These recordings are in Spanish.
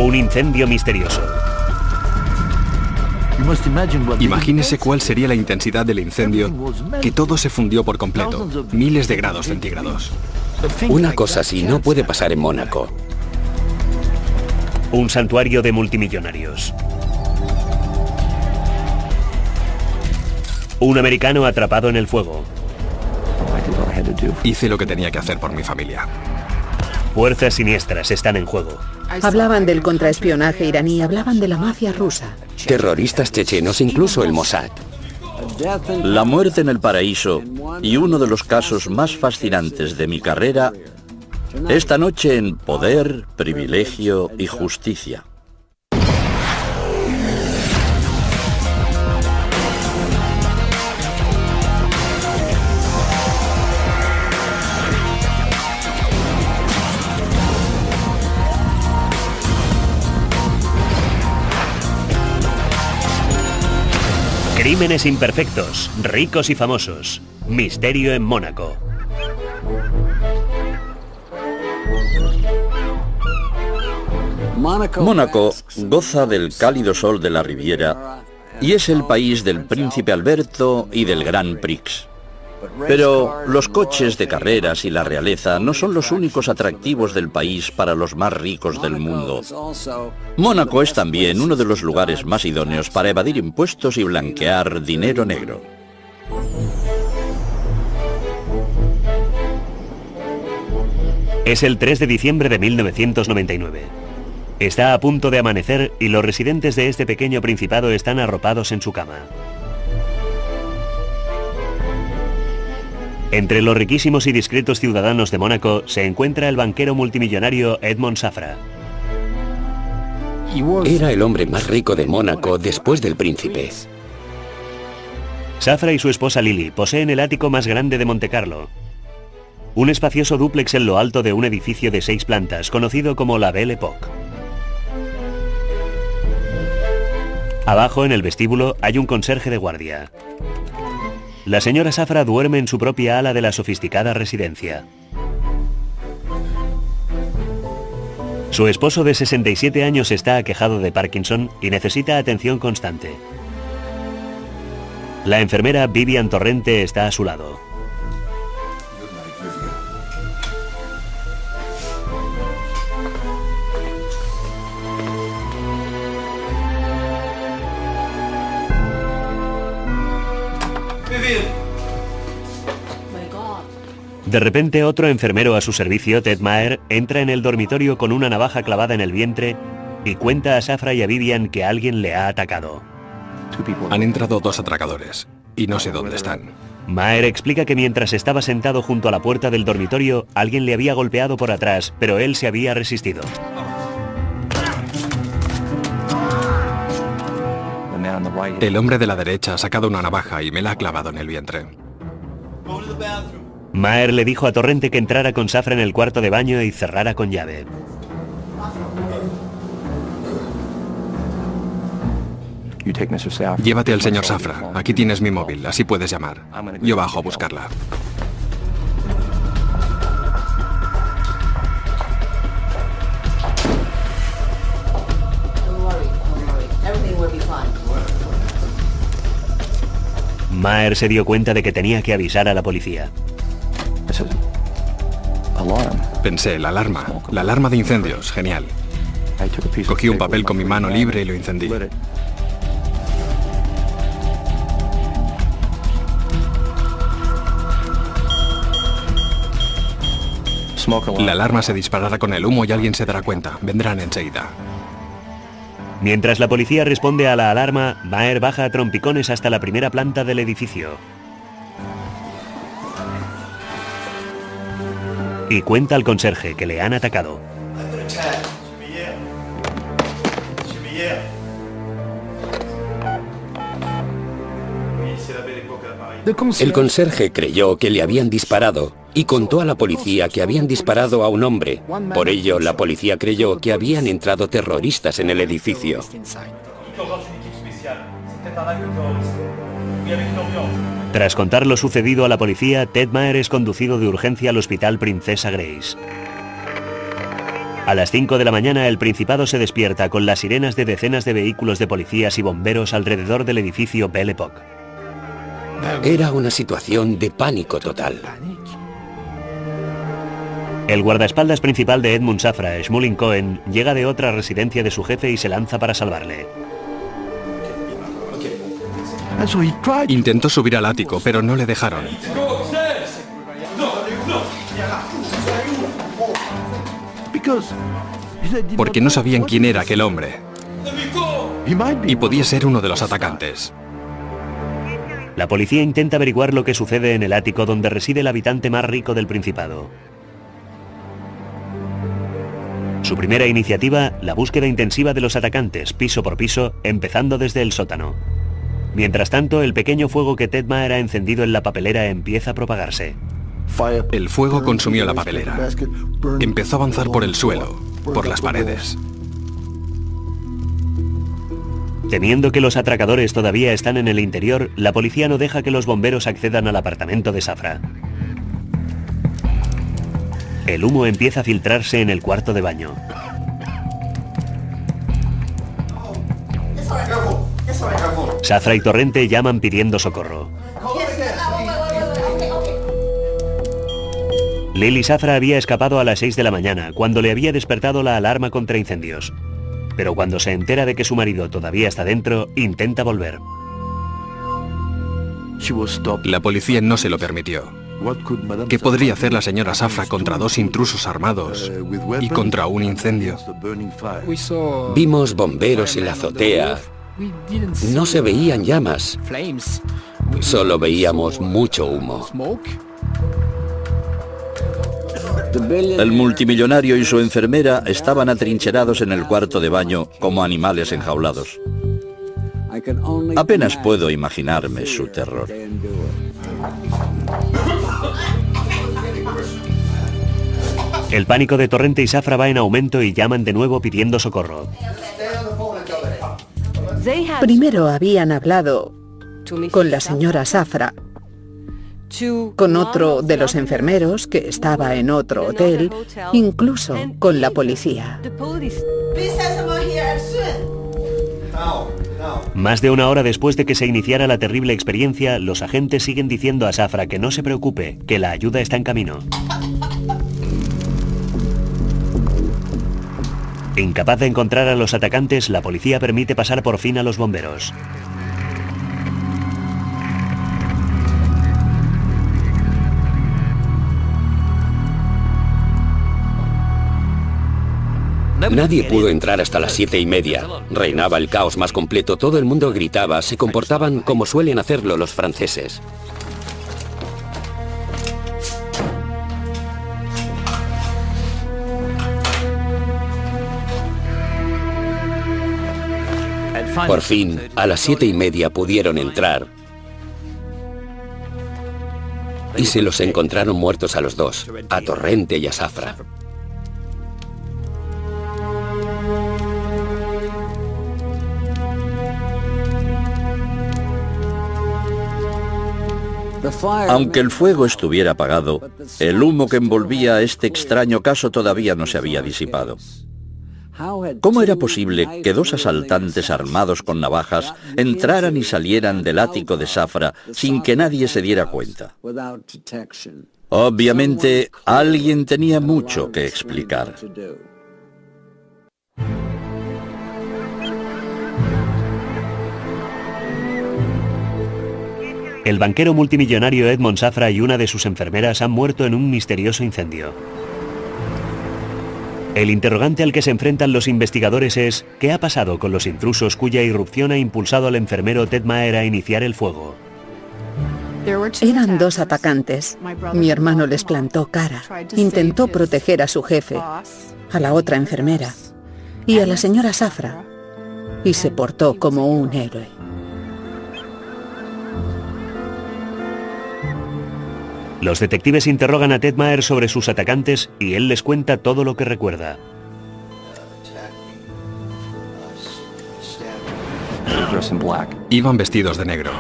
Un incendio misterioso. Imagínese cuál sería la intensidad del incendio, que todo se fundió por completo, miles de grados centígrados. Una cosa así no puede pasar en Mónaco. Un santuario de multimillonarios. Un americano atrapado en el fuego. Hice lo que tenía que hacer por mi familia. Fuerzas siniestras están en juego. Hablaban del contraespionaje iraní, hablaban de la mafia rusa. Terroristas chechenos, incluso el Mossad. La muerte en el paraíso y uno de los casos más fascinantes de mi carrera, esta noche en Poder, Privilegio y Justicia. Crímenes imperfectos, ricos y famosos. Misterio en Mónaco. Mónaco goza del cálido sol de la Riviera y es el país del Príncipe Alberto y del Grand Prix. Pero los coches de carreras y la realeza no son los únicos atractivos del país para los más ricos del mundo. Mónaco es también uno de los lugares más idóneos para evadir impuestos y blanquear dinero negro. Es el 3 de diciembre de 1999. Está a punto de amanecer y los residentes de este pequeño principado están arropados en su cama. Entre los riquísimos y discretos ciudadanos de Mónaco se encuentra el banquero multimillonario Edmond Safra. Era el hombre más rico de Mónaco después del príncipe. Safra y su esposa Lily poseen el ático más grande de Montecarlo. Un espacioso dúplex en lo alto de un edificio de 6 plantas, conocido como la Belle Époque. Abajo, en el vestíbulo, hay un conserje de guardia. La señora Safra duerme en su propia ala de la sofisticada residencia. Su esposo de 67 años está aquejado de Parkinson y necesita atención constante. La enfermera Vivian Torrente está a su lado. De repente otro enfermero a su servicio, Ted Maher, entra en el dormitorio con una navaja clavada en el vientre y cuenta a Safra y a Vivian que alguien le ha atacado. Han entrado 2 atracadores y no sé dónde están. Maher explica que mientras estaba sentado junto a la puerta del dormitorio, alguien le había golpeado por atrás, pero él se había resistido. El hombre de la derecha ha sacado una navaja y me la ha clavado en el vientre. Maher le dijo a Torrente que entrara con Safra en el cuarto de baño y cerrara con llave. Llévate al señor Safra. Aquí tienes mi móvil, así puedes llamar. Yo bajo a buscarla. Maher se dio cuenta de que tenía que avisar a la policía. Pensé, la alarma de incendios, genial. Cogí un papel con mi mano libre y lo encendí. La alarma se disparará con el humo y alguien se dará cuenta. Vendrán enseguida. Mientras la policía responde a la alarma, Maher baja a trompicones hasta la primera planta del edificio. Y cuenta al conserje que le han atacado. El conserje creyó que le habían disparado y contó a la policía que habían disparado a un hombre. Por ello, la policía creyó que habían entrado terroristas en el edificio. Tras contar lo sucedido a la policía, Ted Maher es conducido de urgencia al hospital Princesa Grace. A las 5 de la mañana el Principado se despierta con las sirenas de decenas de vehículos de policías y bomberos alrededor del edificio Belle Époque. Era una situación de pánico total. El guardaespaldas principal de Edmund Safra, Shmuel Cohen, llega de otra residencia de su jefe y se lanza para salvarle. Intentó subir al ático, pero no le dejaron. Porque no sabían quién era aquel hombre. Y podía ser uno de los atacantes. La policía intenta averiguar lo que sucede en el ático donde reside el habitante más rico del Principado. Su primera iniciativa, la búsqueda intensiva de los atacantes, piso por piso, empezando desde el sótano. Mientras tanto, el pequeño fuego que Ted Maher ha encendido en la papelera empieza a propagarse. El fuego consumió la papelera. Empezó a avanzar por el suelo, por las paredes. Temiendo que los atracadores todavía están en el interior, la policía no deja que los bomberos accedan al apartamento de Safra. El humo empieza a filtrarse en el cuarto de baño. Safra y Torrente llaman pidiendo socorro. Lily Safra había escapado a las 6 de la mañana, cuando le había despertado la alarma contra incendios. Pero cuando se entera de que su marido todavía está dentro, intenta volver. La policía no se lo permitió. ¿Qué podría hacer la señora Safra contra dos intrusos armados y contra un incendio? Vimos bomberos en la azotea. No se veían llamas. Solo veíamos mucho humo. El multimillonario y su enfermera estaban atrincherados en el cuarto de baño como animales enjaulados. Apenas puedo imaginarme su terror. El pánico de Torrente y Safra va en aumento y llaman de nuevo pidiendo socorro. Primero habían hablado con la señora Safra, con otro de los enfermeros que estaba en otro hotel, incluso con la policía. Más de una hora después de que se iniciara la terrible experiencia, los agentes siguen diciendo a Safra que no se preocupe, que la ayuda está en camino. Incapaz de encontrar a los atacantes, la policía permite pasar por fin a los bomberos. Nadie pudo entrar hasta las 7:30. Reinaba el caos más completo, todo el mundo gritaba, se comportaban como suelen hacerlo los franceses. Por fin, a las 7:30 pudieron entrar y se los encontraron muertos a los dos, a Torrente y a Safra. Aunque el fuego estuviera apagado, el humo que envolvía este extraño caso todavía no se había disipado. ¿Cómo era posible que dos asaltantes armados con navajas entraran y salieran del ático de Safra sin que nadie se diera cuenta? Obviamente, alguien tenía mucho que explicar. El banquero multimillonario Edmond Safra y una de sus enfermeras han muerto en un misterioso incendio. El interrogante al que se enfrentan los investigadores es ¿qué ha pasado con los intrusos cuya irrupción ha impulsado al enfermero Ted Maher a iniciar el fuego? Eran dos atacantes. Mi hermano les plantó cara. Intentó proteger a su jefe, a la otra enfermera y a la señora Safra, y se portó como un héroe. Los detectives interrogan a Ted Maher sobre sus atacantes y él les cuenta todo lo que recuerda. Iban vestidos de negro.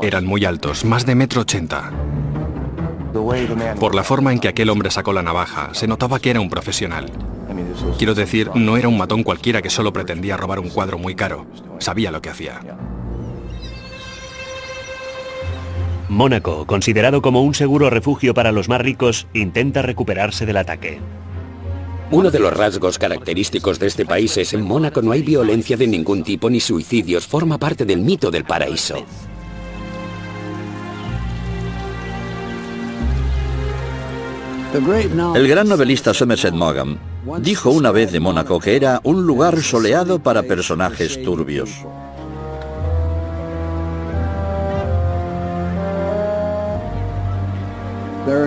Eran muy altos, más de 1,80 m. Por la forma en que aquel hombre sacó la navaja, se notaba que era un profesional. Quiero decir, no era un matón cualquiera que solo pretendía robar un cuadro muy caro. Sabía lo que hacía. Mónaco, considerado como un seguro refugio para los más ricos, intenta recuperarse del ataque. Uno de los rasgos característicos de este país es: en Mónaco no hay violencia de ningún tipo ni suicidios. Forma parte del mito del paraíso. El gran novelista Somerset Maugham dijo una vez de Mónaco que era un lugar soleado para personajes turbios.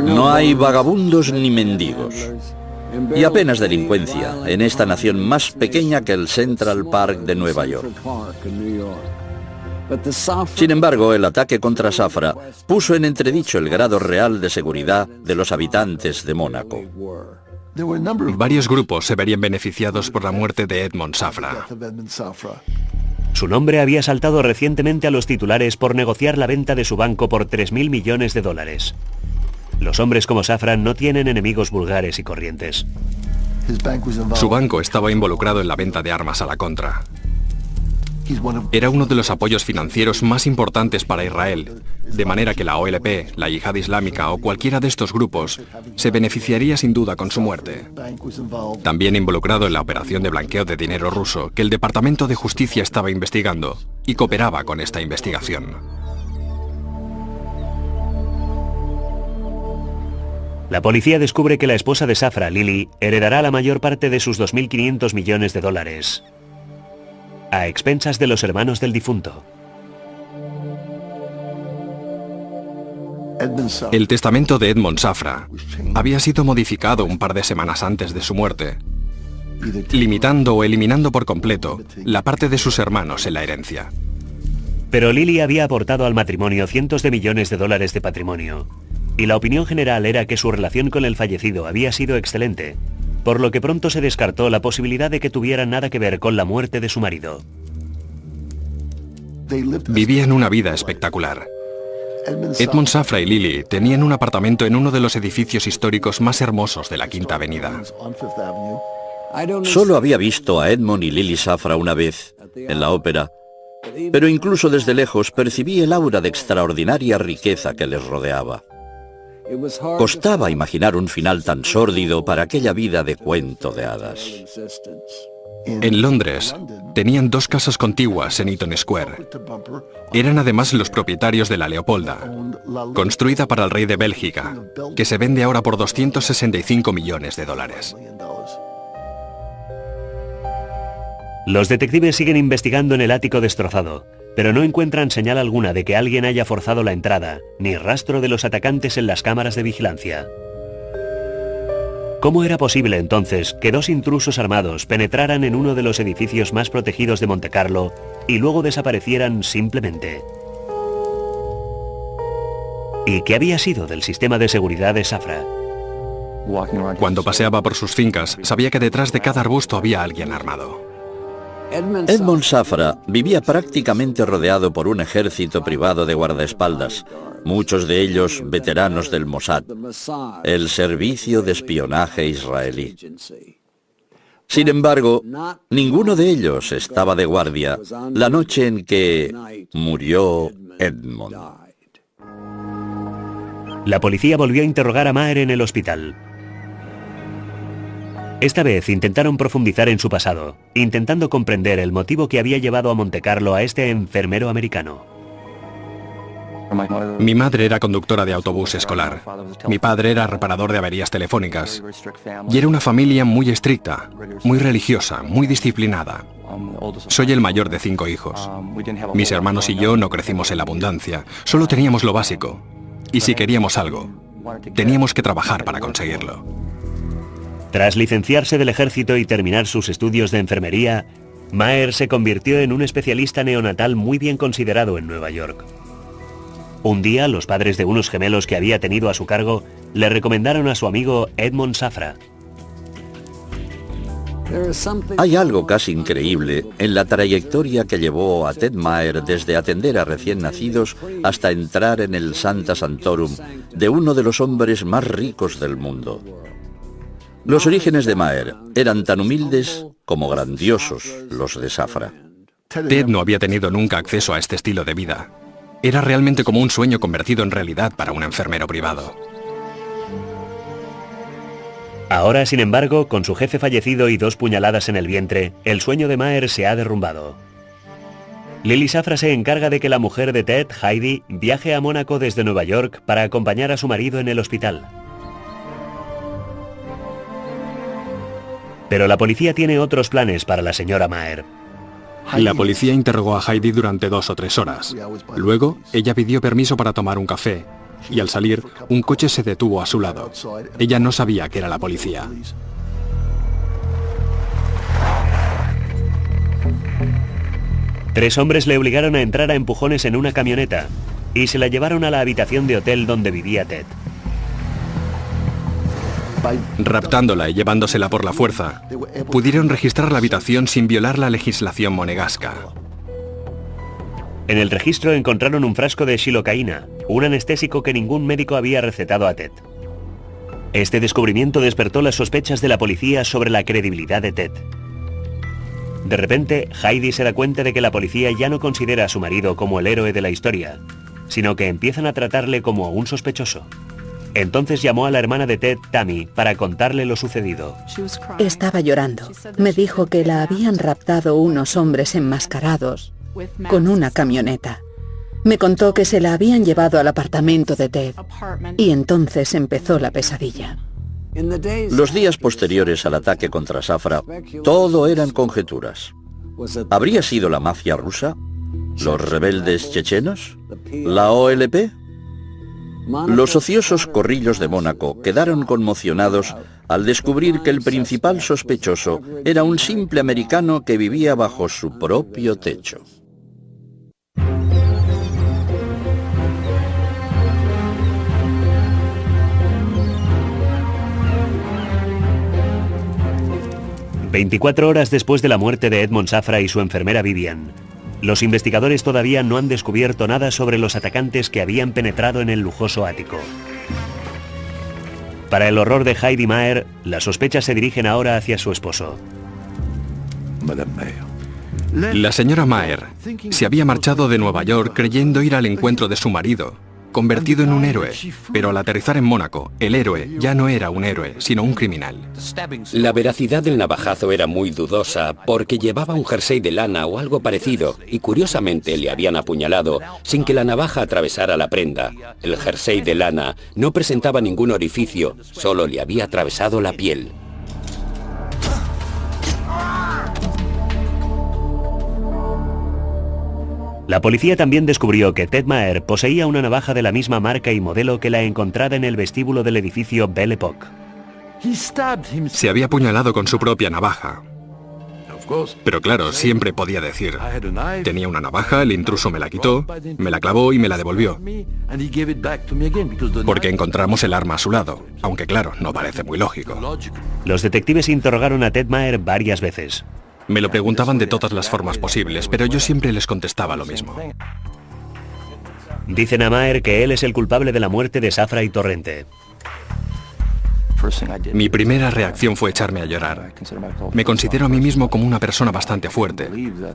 No hay vagabundos ni mendigos, y apenas delincuencia en esta nación más pequeña que el Central Park de Nueva York. Sin embargo, el ataque contra Zafra puso en entredicho el grado real de seguridad de los habitantes de Mónaco. Varios grupos se verían beneficiados por la muerte de Edmond Zafra. Su nombre había saltado recientemente a los titulares por negociar la venta de su banco por 3.000 millones de dólares. Los hombres como Zafra no tienen enemigos vulgares y corrientes. Su banco estaba involucrado en la venta de armas a la contra. Era uno de los apoyos financieros más importantes para Israel, de manera que la OLP, la Yihad Islámica o cualquiera de estos grupos se beneficiaría sin duda con su muerte. También involucrado en la operación de blanqueo de dinero ruso que el Departamento de Justicia estaba investigando y cooperaba con esta investigación. La policía descubre que la esposa de Zafra, Lily, heredará la mayor parte de sus 2.500 millones de dólares, a expensas de los hermanos del difunto. El testamento de Edmond Zafra había sido modificado un par de semanas antes de su muerte, limitando o eliminando por completo la parte de sus hermanos en la herencia. Pero Lily había aportado al matrimonio cientos de millones de dólares de patrimonio, y la opinión general era que su relación con el fallecido había sido excelente, por lo que pronto se descartó la posibilidad de que tuvieran nada que ver con la muerte de su marido. Vivían una vida espectacular. Edmond Zafra y Lily tenían un apartamento en uno de los edificios históricos más hermosos de la Quinta Avenida. Solo había visto a Edmond y Lily Zafra una vez, en la ópera, pero incluso desde lejos percibí el aura de extraordinaria riqueza que les rodeaba. Costaba imaginar un final tan sórdido para aquella vida de cuento de hadas. En Londres, tenían dos casas contiguas en Eaton Square. Eran además los propietarios de la Leopolda, construida para el rey de Bélgica, que se vende ahora por 265 millones de dólares. Los detectives siguen investigando en el ático destrozado, pero no encuentran señal alguna de que alguien haya forzado la entrada, ni rastro de los atacantes en las cámaras de vigilancia. ¿Cómo era posible entonces que dos intrusos armados penetraran en uno de los edificios más protegidos de Montecarlo y luego desaparecieran simplemente? ¿Y qué había sido del sistema de seguridad de Zafra? Cuando paseaba por sus fincas, sabía que detrás de cada arbusto había alguien armado. Edmond Zafra vivía prácticamente rodeado por un ejército privado de guardaespaldas, muchos de ellos veteranos del Mossad, el servicio de espionaje israelí. Sin embargo, ninguno de ellos estaba de guardia la noche en que murió Edmond. La policía volvió a interrogar a Maher en el hospital. Esta vez intentaron profundizar en su pasado, intentando comprender el motivo que había llevado a Montecarlo a este enfermero americano. Mi madre era conductora de autobús escolar. Mi padre era reparador de averías telefónicas. Y era una familia muy estricta, muy religiosa, muy disciplinada. Soy el mayor de 5 hijos. Mis hermanos y yo no crecimos en la abundancia, solo teníamos lo básico. Y si queríamos algo, teníamos que trabajar para conseguirlo. Tras licenciarse del ejército y terminar sus estudios de enfermería, Maher se convirtió en un especialista neonatal muy bien considerado en Nueva York. Un día, los padres de unos gemelos que había tenido a su cargo le recomendaron a su amigo Edmond Zafra. Hay algo casi increíble en la trayectoria que llevó a Ted Maher desde atender a recién nacidos hasta entrar en el Sancta Sanctorum de uno de los hombres más ricos del mundo. Los orígenes de Maher eran tan humildes como grandiosos los de Safra. Ted no había tenido nunca acceso a este estilo de vida. Era realmente como un sueño convertido en realidad para un enfermero privado. Ahora, sin embargo, con su jefe fallecido y 2 puñaladas en el vientre, el sueño de Maher se ha derrumbado. Lily Safra se encarga de que la mujer de Ted, Heidi, viaje a Mónaco desde Nueva York para acompañar a su marido en el hospital. Pero la policía tiene otros planes para la señora Maher. La policía interrogó a Heidi durante 2 o 3 horas. Luego, ella pidió permiso para tomar un café, y al salir, un coche se detuvo a su lado. Ella no sabía que era la policía. Tres hombres le obligaron a entrar a empujones en una camioneta y se la llevaron a la habitación de hotel donde vivía Ted. Raptándola y llevándosela por la fuerza, pudieron registrar la habitación sin violar la legislación monegasca. En el registro encontraron un frasco de xilocaína, un anestésico que ningún médico había recetado a Ted. Este descubrimiento despertó las sospechas de la policía sobre la credibilidad de Ted. De repente, Heidi se da cuenta de que la policía ya no considera a su marido como el héroe de la historia, sino que empiezan a tratarle como a un sospechoso. Entonces llamó a la hermana de Ted, Tammy, para contarle lo sucedido. Estaba llorando. Me dijo que la habían raptado unos hombres enmascarados con una camioneta. Me contó que se la habían llevado al apartamento de Ted y entonces empezó la pesadilla. Los días posteriores al ataque contra Safra, todo eran conjeturas. ¿Habría sido la mafia rusa? ¿Los rebeldes chechenos? ¿La OLP? Los ociosos corrillos de Mónaco quedaron conmocionados al descubrir que el principal sospechoso era un simple americano que vivía bajo su propio techo. ...24 horas después de la muerte de Edmond Safra y su enfermera Vivian, los investigadores todavía no han descubierto nada sobre los atacantes que habían penetrado en el lujoso ático. Para el horror de Heidi Maher, las sospechas se dirigen ahora hacia su esposo. La señora Maher se había marchado de Nueva York creyendo ir al encuentro de su marido, convertido en un héroe, pero al aterrizar en Mónaco, el héroe ya no era un héroe, sino un criminal. La veracidad del navajazo era muy dudosa porque llevaba un jersey de lana o algo parecido y curiosamente le habían apuñalado sin que la navaja atravesara la prenda. El jersey de lana no presentaba ningún orificio, solo le había atravesado la piel. La policía también descubrió que Ted Maher poseía una navaja de la misma marca y modelo que la encontrada en el vestíbulo del edificio Belle Époque. Se había apuñalado con su propia navaja. Pero claro, siempre podía decir, tenía una navaja, el intruso me la quitó, me la clavó y me la devolvió. Porque encontramos el arma a su lado, aunque claro, no parece muy lógico. Los detectives interrogaron a Ted Maher varias veces. Me lo preguntaban de todas las formas posibles, pero yo siempre les contestaba lo mismo. Dicen a Maher que él es el culpable de la muerte de Safra y Torrente. Mi primera reacción fue echarme a llorar. Me considero a mí mismo como una persona bastante fuerte,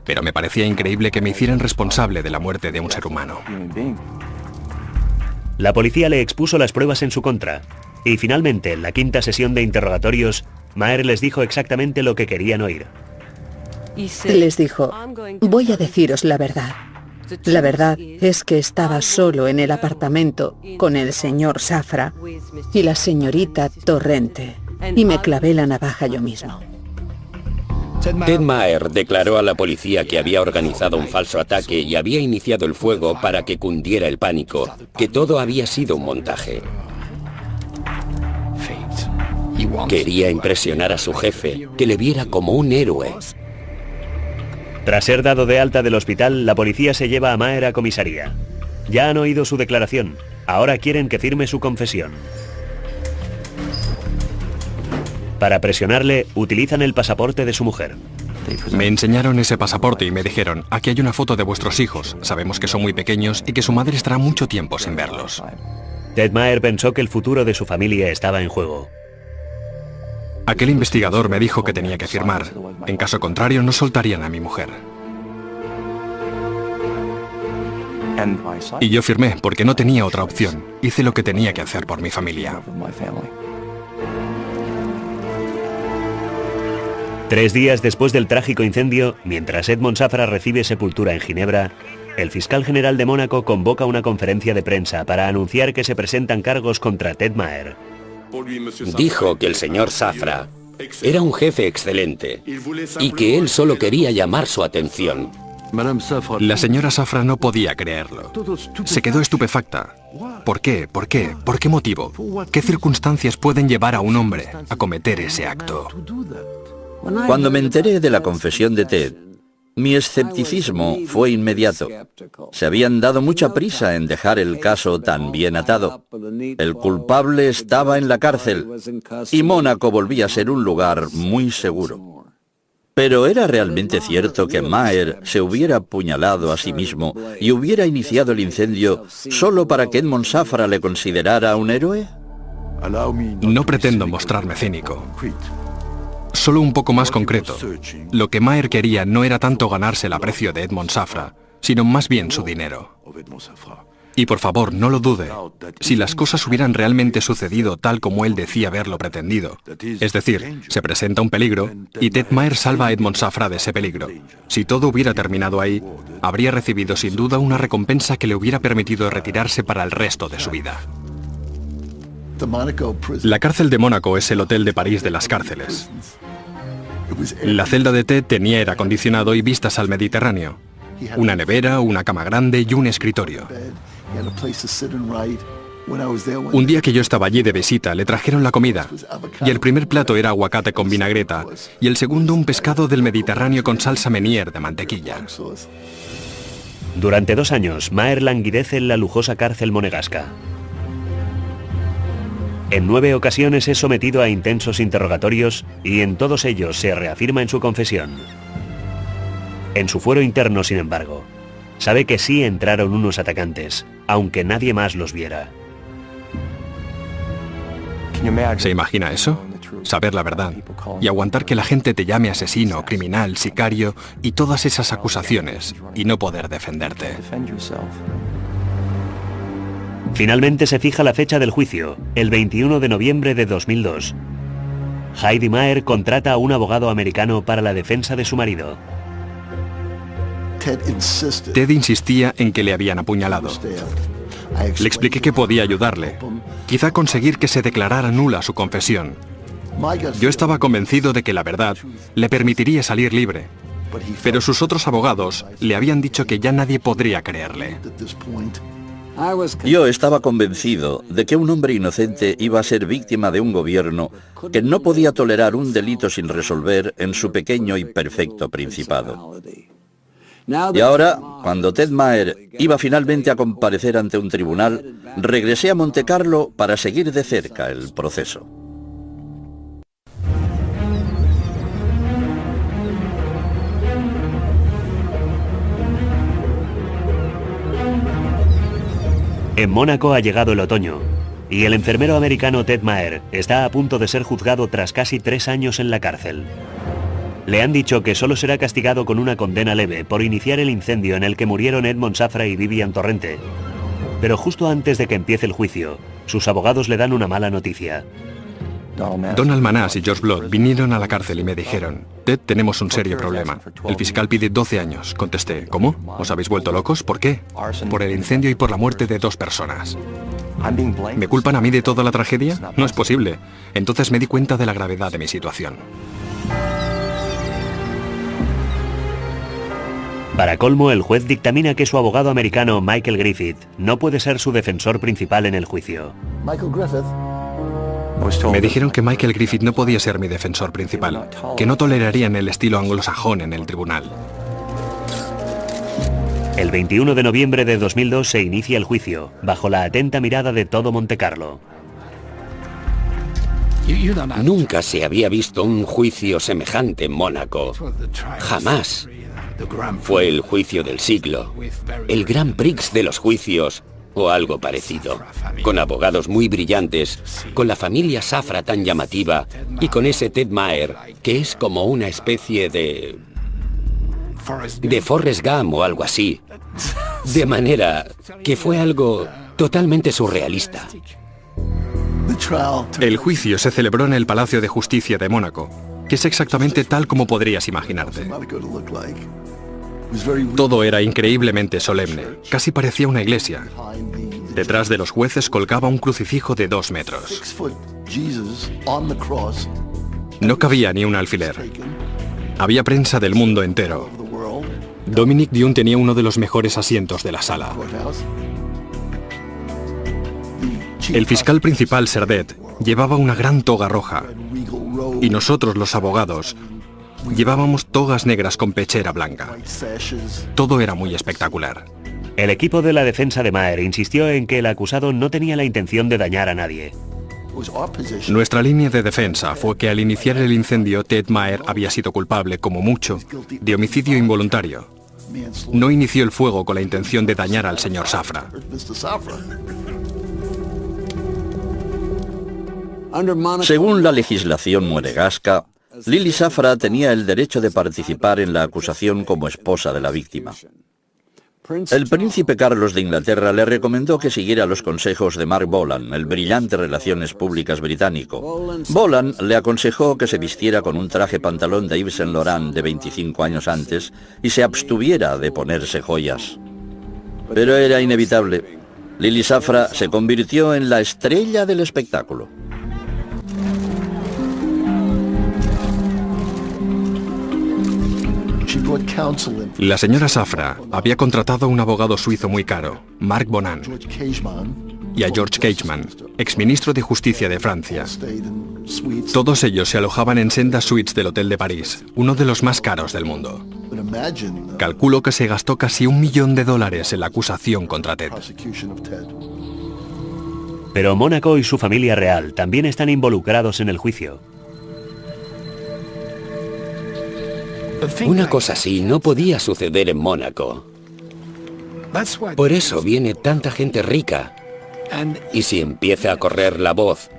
pero me parecía increíble que me hicieran responsable de la muerte de un ser humano. La policía le expuso las pruebas en su contra, y finalmente, en la quinta sesión de interrogatorios, Maher les dijo exactamente lo que querían oír. Les dijo, voy a deciros la verdad. La verdad es que estaba solo en el apartamento con el señor Safra y la señorita Torrente y me clavé la navaja yo mismo. Ted Maher declaró a la policía que había organizado un falso ataque y había iniciado el fuego para que cundiera el pánico, que todo había sido un montaje. Quería impresionar a su jefe, que le viera como un héroe. Tras ser dado de alta del hospital, la policía se lleva a Maher a comisaría. Ya han oído su declaración. Ahora quieren que firme su confesión. Para presionarle, utilizan el pasaporte de su mujer. Me enseñaron ese pasaporte y me dijeron, aquí hay una foto de vuestros hijos. Sabemos que son muy pequeños y que su madre estará mucho tiempo sin verlos. Ted Maher pensó que el futuro de su familia estaba en juego. Aquel investigador me dijo que tenía que firmar. En caso contrario, no soltarían a mi mujer. Y yo firmé porque no tenía otra opción. Hice lo que tenía que hacer por mi familia. 3 días después del trágico incendio, mientras Edmond Safra recibe sepultura en Ginebra, el fiscal general de Mónaco convoca una conferencia de prensa para anunciar que se presentan cargos contra Ted Maher. Dijo que el señor Safra era un jefe excelente y que él solo quería llamar su atención. La señora Safra no podía creerlo. Se quedó estupefacta. ¿Por qué? ¿Por qué? ¿Por qué motivo? ¿Qué circunstancias pueden llevar a un hombre a cometer ese acto? Cuando me enteré de la confesión de Ted, mi escepticismo fue inmediato. Se habían dado mucha prisa en dejar el caso tan bien atado. El culpable estaba en la cárcel y Mónaco volvía a ser un lugar muy seguro. Pero ¿era realmente cierto que Maher se hubiera apuñalado a sí mismo y hubiera iniciado el incendio solo para que Edmond Safra le considerara un héroe? No pretendo mostrarme cínico. Solo un poco más concreto. Lo que Maher quería no era tanto ganarse el aprecio de Edmond Safra, sino más bien su dinero. Y por favor, no lo dude. Si las cosas hubieran realmente sucedido tal como él decía haberlo pretendido, es decir, se presenta un peligro y Ted Maher salva a Edmond Safra de ese peligro. Si todo hubiera terminado ahí, habría recibido sin duda una recompensa que le hubiera permitido retirarse para el resto de su vida. La cárcel de Mónaco es el hotel de París de las cárceles. La celda de Ted tenía aire acondicionado y vistas al Mediterráneo. Una nevera, una cama grande y un escritorio. Un día que yo estaba allí de visita, le trajeron la comida. Y el primer plato era aguacate con vinagreta y el segundo un pescado del Mediterráneo con salsa Meunier de mantequilla. Durante 2 años, Maher languidece en la lujosa cárcel monegasca. En 9 ocasiones es sometido a intensos interrogatorios y en todos ellos se reafirma en su confesión. En su fuero interno, sin embargo, sabe que sí entraron unos atacantes, aunque nadie más los viera. ¿Se imagina eso? Saber la verdad y aguantar que la gente te llame asesino, criminal, sicario y todas esas acusaciones y no poder defenderte. Finalmente se fija la fecha del juicio, el 21 de noviembre de 2002. Heidi Maher contrata a un abogado americano para la defensa de su marido. Ted insistía en que le habían apuñalado. Le expliqué que podía ayudarle, quizá conseguir que se declarara nula su confesión. Yo estaba convencido de que la verdad le permitiría salir libre, pero sus otros abogados le habían dicho que ya nadie podría creerle. Yo estaba convencido de que un hombre inocente iba a ser víctima de un gobierno que no podía tolerar un delito sin resolver en su pequeño y perfecto principado. Y ahora, cuando Ted Maher iba finalmente a comparecer ante un tribunal, regresé a Montecarlo para seguir de cerca el proceso. En Mónaco ha llegado el otoño, y el enfermero americano Ted Maher está a punto de ser juzgado tras casi 3 años en la cárcel. Le han dicho que solo será castigado con una condena leve por iniciar el incendio en el que murieron Edmond Safra y Vivian Torrente. Pero justo antes de que empiece el juicio, sus abogados le dan una mala noticia. Donald Manás y George Blood vinieron a la cárcel y me dijeron: Ted, tenemos un serio problema. El fiscal pide 12 años. Contesté: ¿cómo? ¿Os habéis vuelto locos? ¿Por qué? Por el incendio y por la muerte de 2 personas. ¿Me culpan a mí de toda la tragedia? No es posible. Entonces me di cuenta de la gravedad de mi situación. Para colmo, el juez dictamina que su abogado americano Michael Griffith no puede ser su defensor principal en el juicio. Me dijeron que Michael Griffith no podía ser mi defensor principal, que no tolerarían el estilo anglosajón en el tribunal. El 21 de noviembre de 2002 se inicia el juicio, bajo la atenta mirada de todo Montecarlo. Nunca se había visto un juicio semejante en Mónaco. Jamás. Fue el juicio del siglo, el Grand Prix de los juicios, o algo parecido, con abogados muy brillantes, con la familia Safra tan llamativa y con ese Ted Maher, que es como una especie de Forrest Gump o algo así. De manera que fue algo totalmente surrealista. El juicio se celebró en el Palacio de Justicia de Mónaco, que es exactamente tal como podrías imaginarte. Todo era increíblemente solemne, casi parecía una iglesia. Detrás de los jueces colgaba un crucifijo de 2 metros. No cabía ni un alfiler. Había prensa del mundo entero. Dominic Dionne tenía uno de los mejores asientos de la sala. El fiscal principal, Serdet, llevaba una gran toga roja, y nosotros, los abogados, llevábamos togas negras con pechera blanca. Todo era muy espectacular. El equipo de la defensa de Maher insistió en que el acusado no tenía la intención de dañar a nadie. Nuestra línea de defensa fue que al iniciar el incendio, Ted Maher había sido culpable, como mucho, de homicidio involuntario. No inició el fuego con la intención de dañar al señor Safra. Según la legislación monegasca, Lily Safra tenía el derecho de participar en la acusación como esposa de la víctima. El príncipe Carlos de Inglaterra le recomendó que siguiera los consejos de Mark Bolan, el brillante relaciones públicas británico. Bolan le aconsejó que se vistiera con un traje pantalón de Yves Saint Laurent de 25 años antes y se abstuviera de ponerse joyas. Pero era inevitable. Lily Safra se convirtió en la estrella del espectáculo. La señora Safra había contratado a un abogado suizo muy caro, Marc Bonan, y a George Cageman, exministro de Justicia de Francia. Todos ellos se alojaban en sendas suites del Hotel de París, uno de los más caros del mundo. Calculo que se gastó casi $1 millón en la acusación contra Ted. Pero Mónaco y su familia real también están involucrados en el juicio. Una cosa así no podía suceder en Mónaco. Por eso viene tanta gente rica. Y si empieza a correr la voz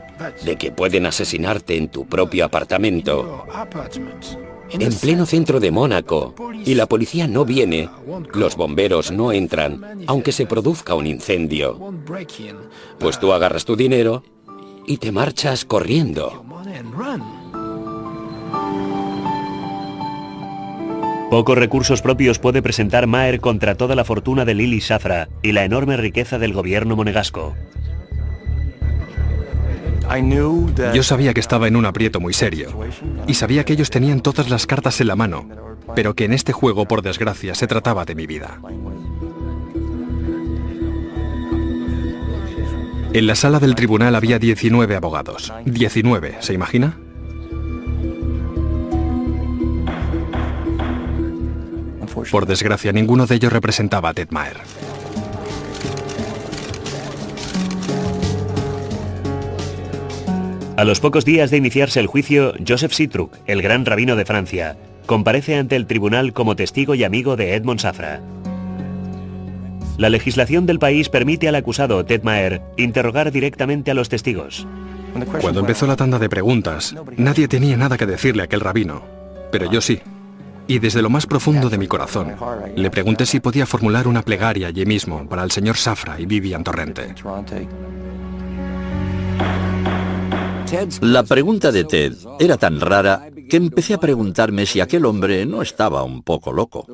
de que pueden asesinarte en tu propio apartamento, en pleno centro de Mónaco, y la policía no viene, los bomberos no entran, aunque se produzca un incendio, pues tú agarras tu dinero y te marchas corriendo. Pocos recursos propios puede presentar Maher contra toda la fortuna de Lily Safra y la enorme riqueza del gobierno monegasco. Yo sabía que estaba en un aprieto muy serio, y sabía que ellos tenían todas las cartas en la mano, pero que en este juego, por desgracia, se trataba de mi vida. En la sala del tribunal había 19 abogados. 19, ¿se imagina? Por desgracia, ninguno de ellos representaba a Ted Maher. A los pocos días de iniciarse el juicio, Joseph Sitruk, el gran rabino de Francia, comparece ante el tribunal como testigo y amigo de Edmond Safra. La legislación del país permite al acusado Ted Maher interrogar directamente a los testigos. Cuando empezó la tanda de preguntas, nadie tenía nada que decirle a aquel rabino, pero yo sí. Y desde lo más profundo de mi corazón, le pregunté si podía formular una plegaria allí mismo para el señor Safra y Vivian Torrente. La pregunta de Ted era tan rara que empecé a preguntarme si aquel hombre no estaba un poco loco.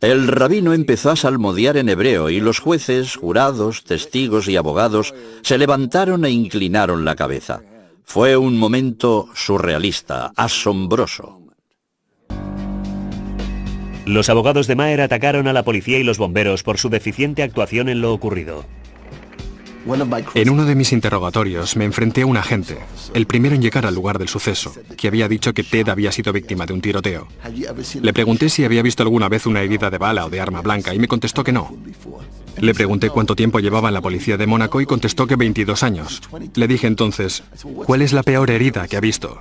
El rabino empezó a salmodiar en hebreo y los jueces, jurados, testigos y abogados se levantaron e inclinaron la cabeza. Fue un momento surrealista, asombroso. Los abogados de Maher atacaron a la policía y los bomberos por su deficiente actuación en lo ocurrido. En uno de mis interrogatorios me enfrenté a un agente, el primero en llegar al lugar del suceso, que había dicho que Ted había sido víctima de un tiroteo. Le pregunté si había visto alguna vez una herida de bala o de arma blanca y me contestó que no. Le pregunté cuánto tiempo llevaba en la policía de Mónaco y contestó que 22 años. Le dije entonces, ¿cuál es la peor herida que ha visto?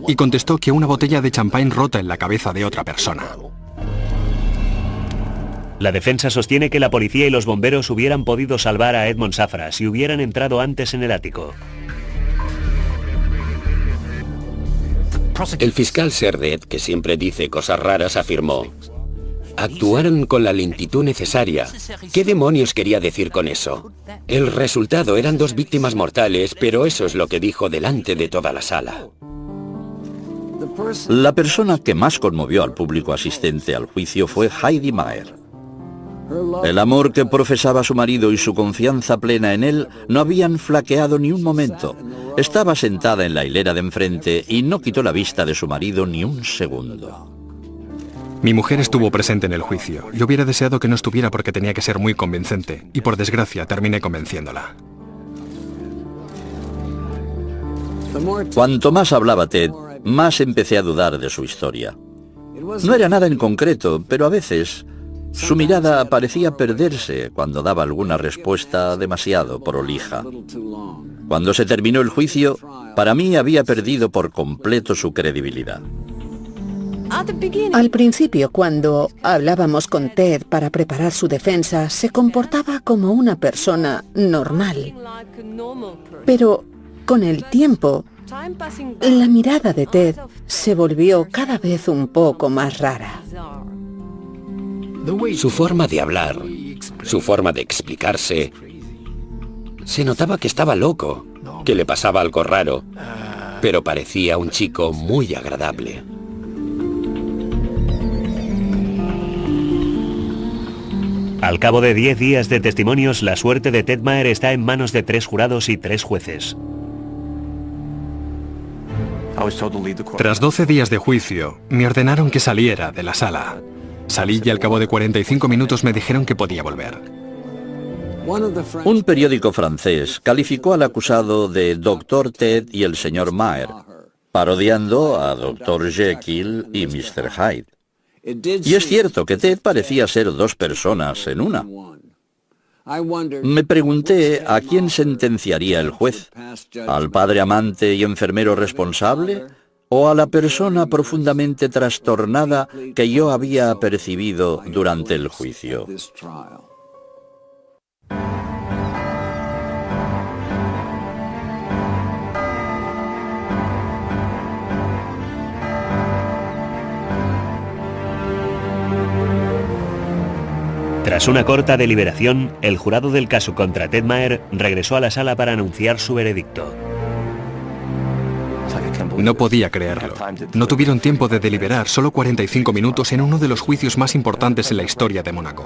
Y contestó que una botella de champán rota en la cabeza de otra persona. La defensa sostiene que la policía y los bomberos hubieran podido salvar a Edmond Safra si hubieran entrado antes en el ático. El fiscal Serdet, que siempre dice cosas raras, afirmó: actuaron con la lentitud necesaria. ¿Qué demonios quería decir con eso? El resultado eran 2 víctimas mortales, pero eso es lo que dijo delante de toda la sala. La persona que más conmovió al público asistente al juicio fue Heidi Maher. El amor que profesaba su marido y su confianza plena en él no habían flaqueado ni un momento. Estaba sentada en la hilera de enfrente y no quitó la vista de su marido ni un segundo. Mi mujer estuvo presente en el juicio. Yo hubiera deseado que no estuviera porque tenía que ser muy convincente, y por desgracia terminé convenciéndola. Cuanto más hablaba Ted, más empecé a dudar de su historia. No era nada en concreto, pero a veces su mirada parecía perderse cuando daba alguna respuesta demasiado prolija. Cuando se terminó el juicio, para mí había perdido por completo su credibilidad. Al principio, cuando hablábamos con Ted para preparar su defensa, se comportaba como una persona normal. Pero con el tiempo, la mirada de Ted se volvió cada vez un poco más rara. Su forma de hablar, su forma de explicarse, se notaba que estaba loco, que le pasaba algo raro, pero parecía un chico muy agradable. Al cabo de 10 días de testimonios, la suerte de Ted Maher está en manos de 3 jurados y 3 jueces. Tras 12 días de juicio, me ordenaron que saliera de la sala. Salí y al cabo de 45 minutos me dijeron que podía volver. Un periódico francés calificó al acusado de Dr. Ted y el señor Maher, parodiando a Dr. Jekyll y Mr. Hyde. Y es cierto que Ted parecía ser 2 personas en una. Me pregunté a quién sentenciaría el juez, ¿al padre amante y enfermero responsable o a la persona profundamente trastornada que yo había percibido durante el juicio? Tras una corta deliberación, el jurado del caso contra Ted Maher regresó a la sala para anunciar su veredicto. No podía creerlo. No tuvieron tiempo de deliberar, solo 45 minutos en uno de los juicios más importantes en la historia de Mónaco.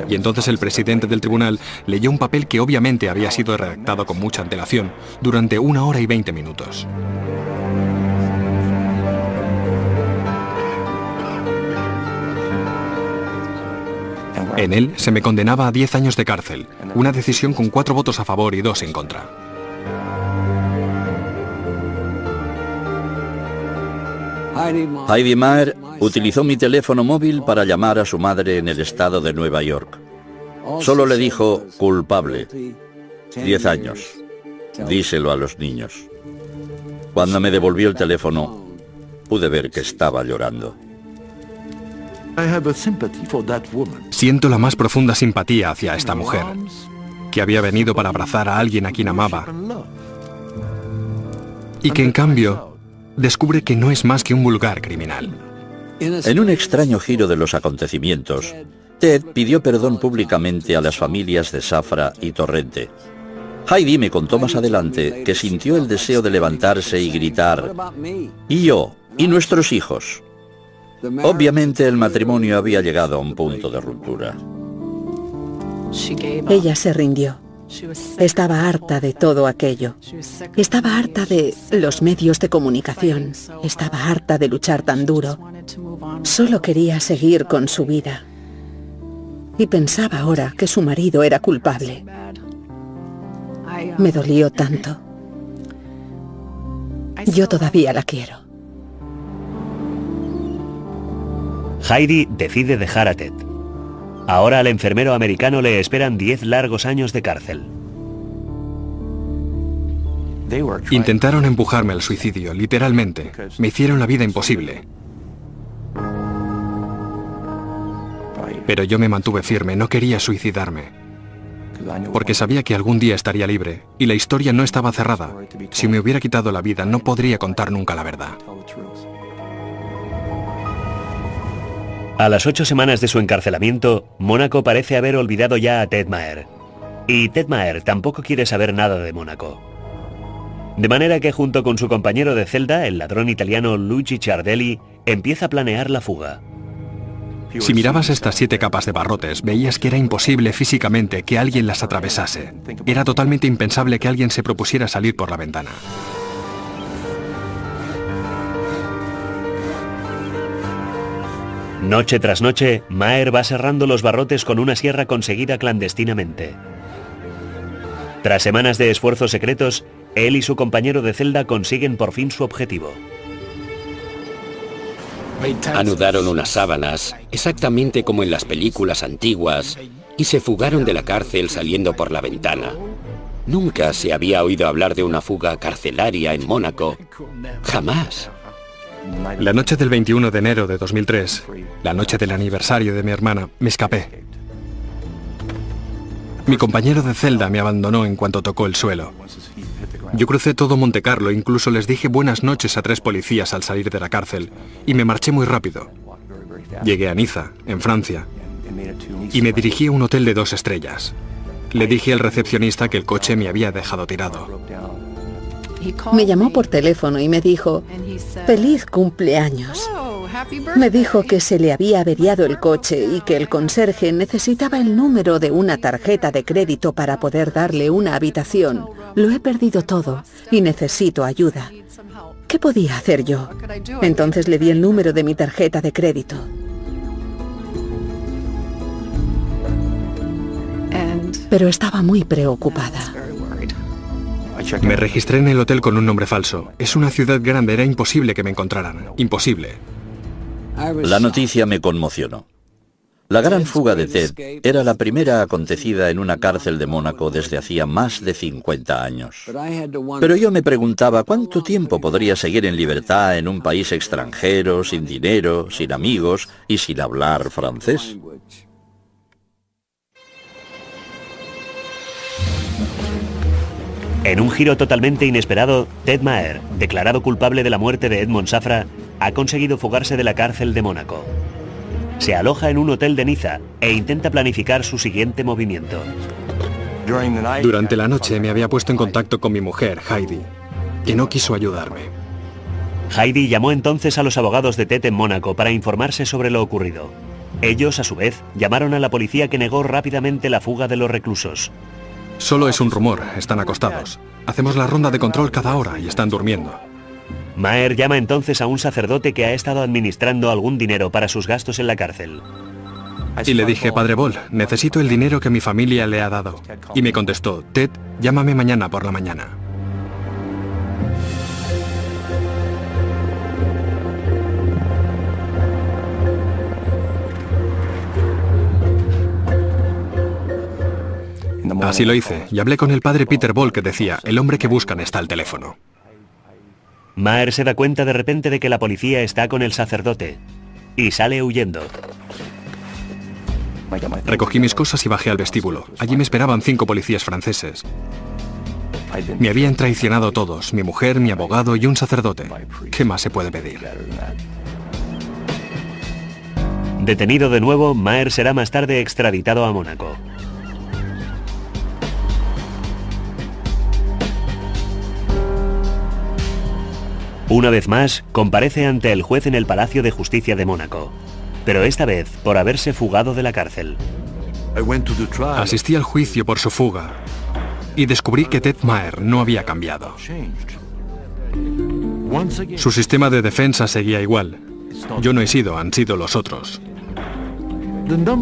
Y entonces el presidente del tribunal leyó un papel que obviamente había sido redactado con mucha antelación, durante 1 hora y 20 minutos. En él se me condenaba a 10 años de cárcel, una decisión con 4 votos a favor y 2 en contra. Heidi Maher utilizó mi teléfono móvil para llamar a su madre en el estado de Nueva York. Solo le dijo culpable. 10 años. Díselo a los niños. Cuando me devolvió el teléfono, pude ver que estaba llorando. Siento la más profunda simpatía hacia esta mujer, que había venido para abrazar a alguien a quien amaba, y que en cambio descubre que no es más que un vulgar criminal. En un extraño giro de los acontecimientos, Ted pidió perdón públicamente a las familias de Safra y Torrente. Heidi me contó más adelante que sintió el deseo de levantarse y gritar: «¿Y yo? ¿Y nuestros hijos?». Obviamente el matrimonio había llegado a un punto de ruptura. Ella se rindió. Estaba harta de todo aquello. Estaba harta de los medios de comunicación. Estaba harta de luchar tan duro. Solo quería seguir con su vida. Y pensaba ahora que su marido era culpable. Me dolió tanto. Yo todavía la quiero. Heidi decide dejar a Ted. Ahora al enfermero americano le esperan 10 largos años de cárcel. Intentaron empujarme al suicidio, literalmente. Me hicieron la vida imposible. Pero yo me mantuve firme, no quería suicidarme. Porque sabía que algún día estaría libre, y la historia no estaba cerrada. Si me hubiera quitado la vida, no podría contar nunca la verdad. A las 8 semanas de su encarcelamiento, Mónaco parece haber olvidado ya a Ted Maher. Y Ted Maher tampoco quiere saber nada de Mónaco. De manera que junto con su compañero de celda, el ladrón italiano Luigi Ciardelli, empieza a planear la fuga. Si mirabas estas 7 capas de barrotes, veías que era imposible físicamente que alguien las atravesase. Era totalmente impensable que alguien se propusiera salir por la ventana. Noche tras noche, Maher va serrando los barrotes con una sierra conseguida clandestinamente. Tras semanas de esfuerzos secretos, él y su compañero de celda consiguen por fin su objetivo. Anudaron unas sábanas, exactamente como en las películas antiguas, y se fugaron de la cárcel saliendo por la ventana. Nunca se había oído hablar de una fuga carcelaria en Mónaco. Jamás. La noche del 21 de enero de 2003, la noche del aniversario de mi hermana, me escapé. Mi compañero de celda me abandonó en cuanto tocó el suelo. Yo crucé todo Montecarlo, incluso les dije buenas noches a 3 policías al salir de la cárcel, y me marché muy rápido. Llegué a Niza, en Francia, y me dirigí a un hotel de 2 estrellas. Le dije al recepcionista que el coche me había dejado tirado. Me llamó por teléfono y me dijo, ¡feliz cumpleaños! Me dijo que se le había averiado el coche y que el conserje necesitaba el número de una tarjeta de crédito para poder darle una habitación. Lo he perdido todo y necesito ayuda. ¿Qué podía hacer yo? Entonces le di el número de mi tarjeta de crédito. Pero estaba muy preocupada. Me registré en el hotel con un nombre falso. Es una ciudad grande, era imposible que me encontraran. Imposible. La noticia me conmocionó. La gran fuga de Ted era la primera acontecida en una cárcel de Mónaco desde hacía más de 50 años. Pero yo me preguntaba cuánto tiempo podría seguir en libertad en un país extranjero, sin dinero, sin amigos y sin hablar francés. En un giro totalmente inesperado, Ted Maher, declarado culpable de la muerte de Edmond Safra, ha conseguido fugarse de la cárcel de Mónaco. Se aloja en un hotel de Niza e intenta planificar su siguiente movimiento. Durante la noche me había puesto en contacto con mi mujer, Heidi, que no quiso ayudarme. Heidi llamó entonces a los abogados de Ted en Mónaco para informarse sobre lo ocurrido. Ellos, a su vez, llamaron a la policía que negó rápidamente la fuga de los reclusos. Solo es un rumor, están acostados. Hacemos la ronda de control cada hora y están durmiendo. Maher llama entonces a un sacerdote que ha estado administrando algún dinero para sus gastos en la cárcel. Y le dije, Padre Bol, necesito el dinero que mi familia le ha dado. Y me contestó, Ted, llámame mañana por la mañana. Así lo hice, y hablé con el padre Peter Bol, que decía, el hombre que buscan está al teléfono. Maher se da cuenta de repente de que la policía está con el sacerdote y sale huyendo. Recogí mis cosas y bajé al vestíbulo. Allí me esperaban 5 policías franceses. Me habían traicionado todos, mi mujer, mi abogado y un sacerdote. ¿Qué más se puede pedir? Detenido de nuevo, Maher será más tarde extraditado a Mónaco. Una vez más, comparece ante el juez en el Palacio de Justicia de Mónaco, pero esta vez por haberse fugado de la cárcel. Asistí al juicio por su fuga y descubrí que Ted Maher no había cambiado. Su sistema de defensa seguía igual. Yo no he sido, han sido los otros.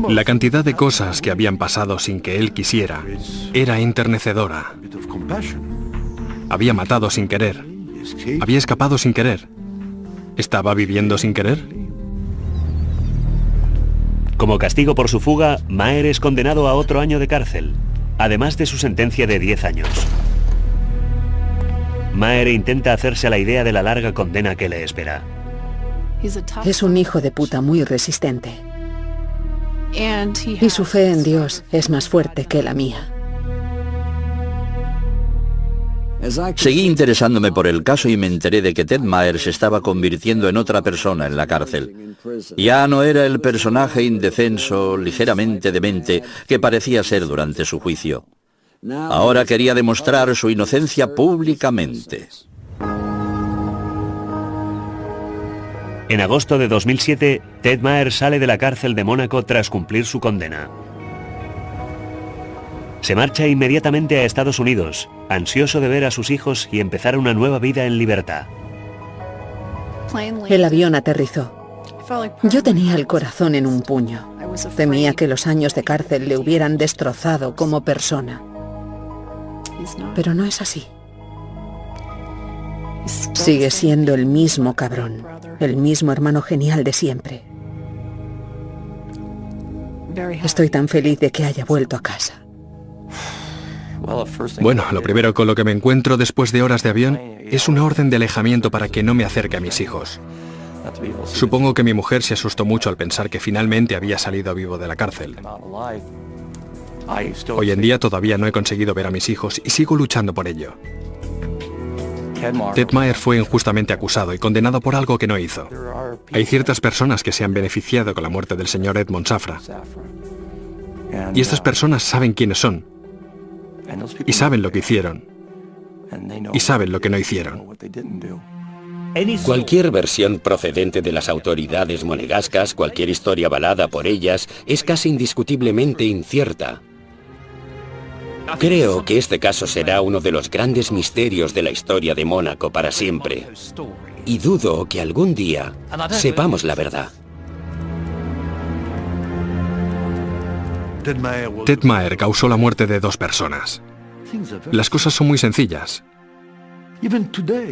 La cantidad de cosas que habían pasado sin que él quisiera era enternecedora. Había matado sin querer. Había escapado sin querer. ¿Estaba viviendo sin querer? Como castigo por su fuga, Maher es condenado a otro año de cárcel, además de su sentencia de 10 años. Maher intenta hacerse a la idea de la larga condena que le espera. Es un hijo de puta muy resistente. Y su fe en Dios es más fuerte que la mía. Seguí interesándome por el caso y me enteré de que Ted Maher se estaba convirtiendo en otra persona en la cárcel. Ya no era el personaje indefenso, ligeramente demente, que parecía ser durante su juicio. Ahora quería demostrar su inocencia públicamente. En agosto de 2007, Ted Maher sale de la cárcel de Mónaco tras cumplir su condena. Se marcha inmediatamente a Estados Unidos, ansioso de ver a sus hijos y empezar una nueva vida en libertad. El avión aterrizó. Yo tenía el corazón en un puño. Temía que los años de cárcel le hubieran destrozado como persona. Pero no es así. Sigue siendo el mismo cabrón, el mismo hermano genial de siempre. Estoy tan feliz de que haya vuelto a casa. Bueno, lo primero con lo que me encuentro después de horas de avión es una orden de alejamiento para que no me acerque a mis hijos. Supongo que mi mujer se asustó mucho al pensar que finalmente había salido vivo de la cárcel. Hoy en día todavía no he conseguido ver a mis hijos y sigo luchando por ello. Ted Maher fue injustamente acusado y condenado por algo que no hizo. Hay ciertas personas que se han beneficiado con la muerte del señor Edmond Safra. Y estas personas saben quiénes son. Y saben lo que hicieron. Y saben lo que no hicieron. Cualquier versión procedente de las autoridades monegascas, cualquier historia avalada por ellas, es casi indiscutiblemente incierta. Creo que este caso será uno de los grandes misterios de la historia de Mónaco para siempre. Y dudo que algún día sepamos la verdad. Ted Maher causó la muerte de 2 personas. Las cosas son muy sencillas.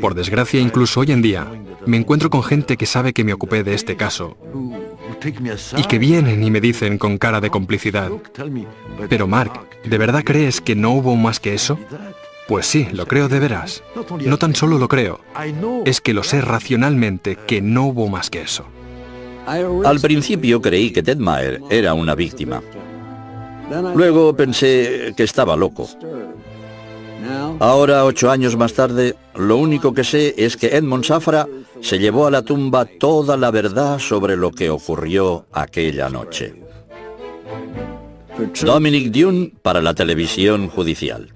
Por desgracia, incluso hoy en día, me encuentro con gente que sabe que me ocupé de este caso y que vienen y me dicen con cara de complicidad: pero Mark, ¿de verdad crees que no hubo más que eso? Pues sí, lo creo de veras. No tan solo lo creo, es que lo sé racionalmente que no hubo más que eso. Al principio creí que Ted Maher era una víctima. Luego pensé que estaba loco. Ahora, 8 años más tarde, lo único que sé es que Edmond Safra se llevó a la tumba toda la verdad sobre lo que ocurrió aquella noche. Dominic Dunne para la televisión judicial.